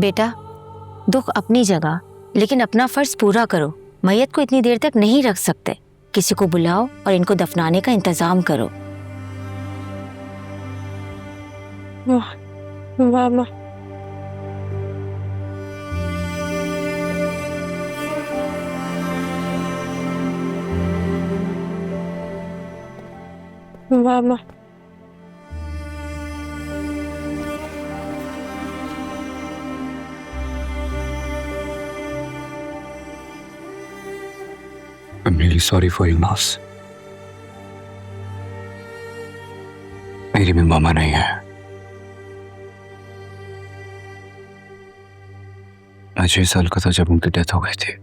बेटा, दुख अपनी जगह, लेकिन अपना फर्ज पूरा करो। मैयत को इतनी देर तक नहीं रख सकते। किसी को बुलाओ और इनको दफनाने का इंतजाम करो। वाह माँ। वाह माँ। I'm really sorry for your loss. मेरी भी मामा नहीं है। मैं 6 साल का था जब उनकी डेथ हो गई थी।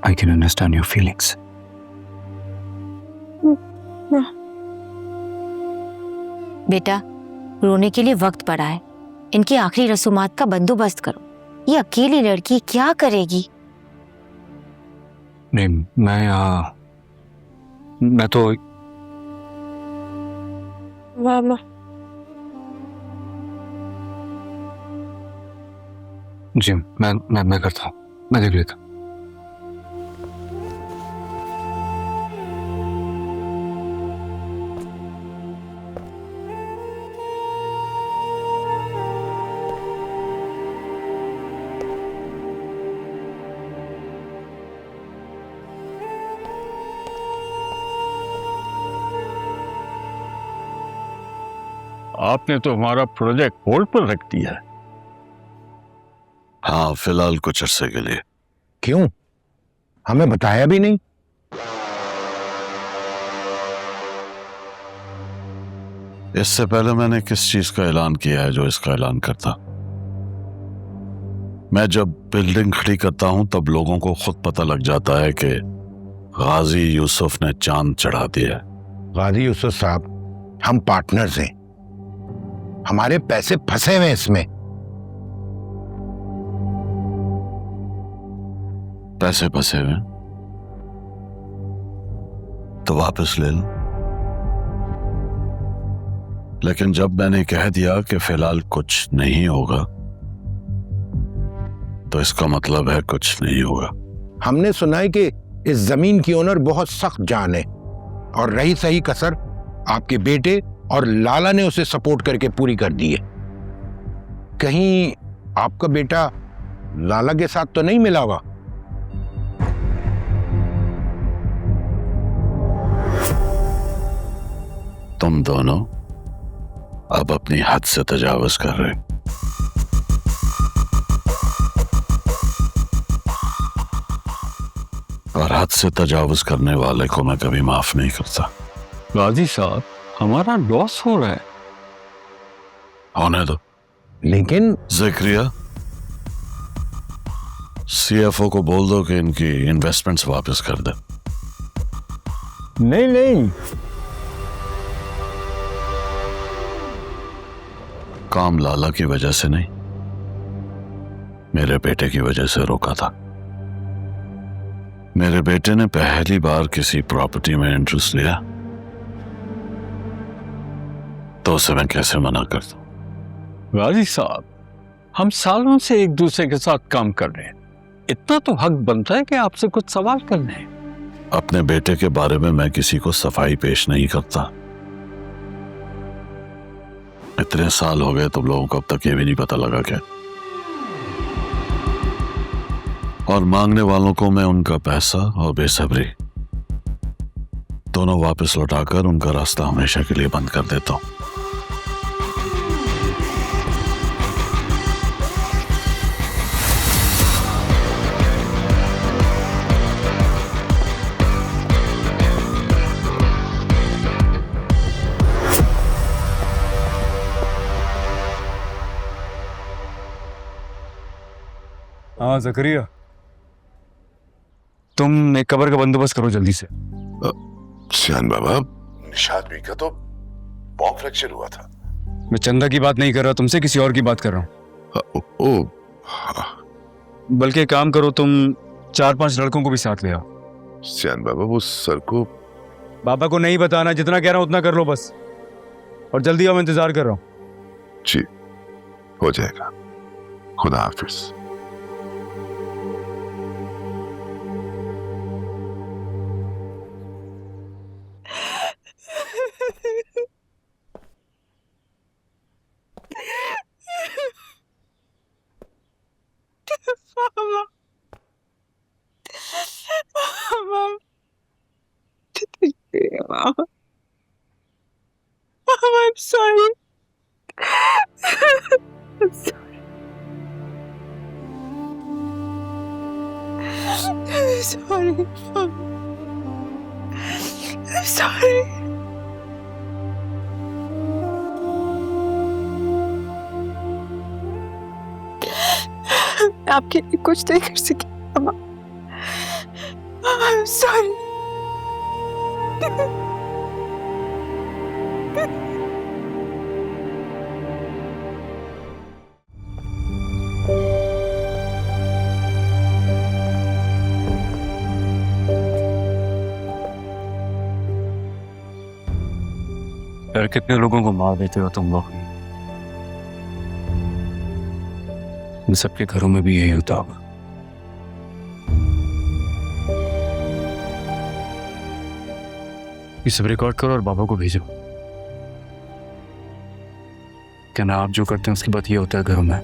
I can understand your feelings. बेटा, रोने के लिए वक्त पड़ा है। इनकी आखिरी रसूमात का बंदोबस्त करो। ये अकेली लड़की क्या करेगी? नहीं, मैं तो वाह माँ। जी मैं करता हूँ, मैं देख लेता हूँ। आपने तो हमारा प्रोजेक्ट होल्ड पर रख दिया है। हाँ, फिलहाल कुछ अरसे के लिए। क्यों? हमें बताया भी नहीं। इससे पहले मैंने किस चीज का ऐलान किया है जो इसका ऐलान करता? मैं जब बिल्डिंग खड़ी करता हूं तब लोगों को खुद पता लग जाता है कि गाजी यूसुफ ने चांद चढ़ा दिया है। गाजी यूसुफ साहब, हम पार्टनर्स हैं। हमारे पैसे फंसे हुए इसमें। पैसे फंसे हुए तो वापस ले लो। लेकिन जब मैंने कह दिया कि फिलहाल कुछ नहीं होगा तो इसका मतलब है कुछ नहीं होगा। हमने सुना है कि इस जमीन की ओनर बहुत सख्त जान है और रही सही कसर आपके बेटे और लाला ने उसे सपोर्ट करके पूरी कर दी है। कहीं आपका बेटा लाला के साथ तो नहीं मिला होगा? तुम दोनों अब अपनी हद से तजावुज कर रहे हो। और हद से तजावुज करने वाले को मैं कभी माफ नहीं करता। गाजी साहब, हमारा लॉस हो रहा है। होने दो। लेकिन ज़िक्रिया, सीएफओ को बोल दो कि इनकी इन्वेस्टमेंट्स वापस कर दे। नहीं, काम लाला की वजह से नहीं, मेरे बेटे की वजह से रोका था। मेरे बेटे ने पहली बार किसी प्रॉपर्टी में इंटरेस्ट लिया तो उसे मैं कैसे मना कर दूं? गाजी साहब, हम सालों से एक दूसरे के साथ काम कर रहे हैं। इतना तो हक बनता है कि आपसे कुछ सवाल करने हैं। अपने बेटे के बारे में मैं किसी को सफाई पेश नहीं करता। इतने साल हो गए तुम लोगों को अब तक ये भी नहीं पता लगा क्या? और मांगने वालों को मैं उनका पैसा और बेसब्री दोनों वापस लौटाकर उनका रास्ता हमेशा के लिए बंद कर देता हूं। हाँ ज़करिया, तुम एक कब्र का बंदोबस्त करो जल्दी से। सियान बाबा, निशात भी का तो बॉम्ब फ्रैक्चर हुआ था। मैं चंदा की बात नहीं कर रहा, तुमसे किसी और की बात कर रहा हूँ। ओ, बल्कि एक काम करो, तुम 4-5 लड़कों को भी साथ ले आओ। सियान बाबा, वो सर को बाबा को नहीं बताना, जितना कह रहा हूँ उतना कर लो बस। और जल्दी आओ, मैं इंतजार कर रहा हूँ। जी हो जाएगा। खुदा हाफिज। Mama. Mama. Mama. Mama, I'm sorry. I'm sorry. I'm sorry, Mama. I'm sorry. मैं आपके लिए कुछ नहीं कर सकी मामा। I'm sorry. यार कितने लोगों को मार देते हो तुम लोग। इन सबके घरों में भी यही होता होगा। ये सब रिकॉर्ड करो और बाबा को भेजो। क्या ना आप जो करते हैं उसके बाद ये होता है घरों में।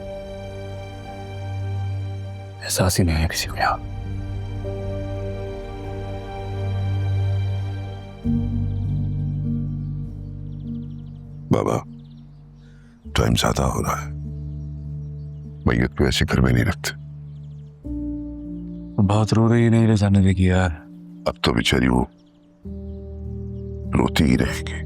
एहसास ही नहीं है किसी को यहाँ। बाबा टाइम ज्यादा हो रहा है, मैयत को ऐसे घर में नहीं रखते। बहुत रो रही, नहीं ले जाने देगी यार। अब तो बेचारी वो रोती ही रहेगी।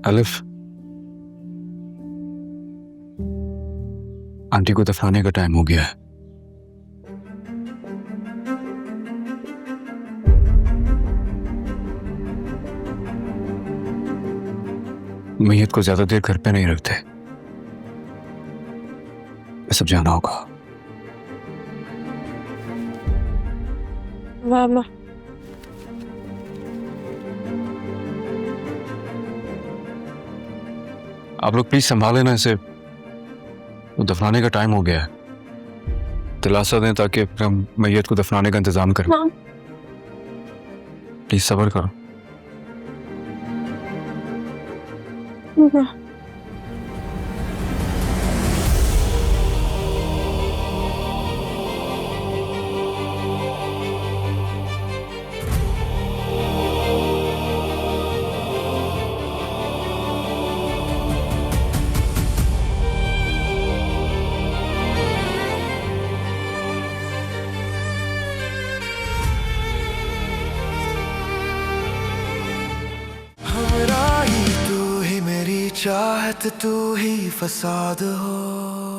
अलिफ, आंटी को दफनाने का टाइम हो गया है। मैयत को ज्यादा देर घर पे नहीं रखते, ये सब जाना होगा। मामा। आप लोग प्लीज संभाले ना इसे, वो दफनाने का टाइम हो गया है। दिलासा दें ताकि हम मैयत को दफनाने का इंतजाम करें। मामा। प्लीज सब्र करो। मामा। चाहत तू ही फसाद हो।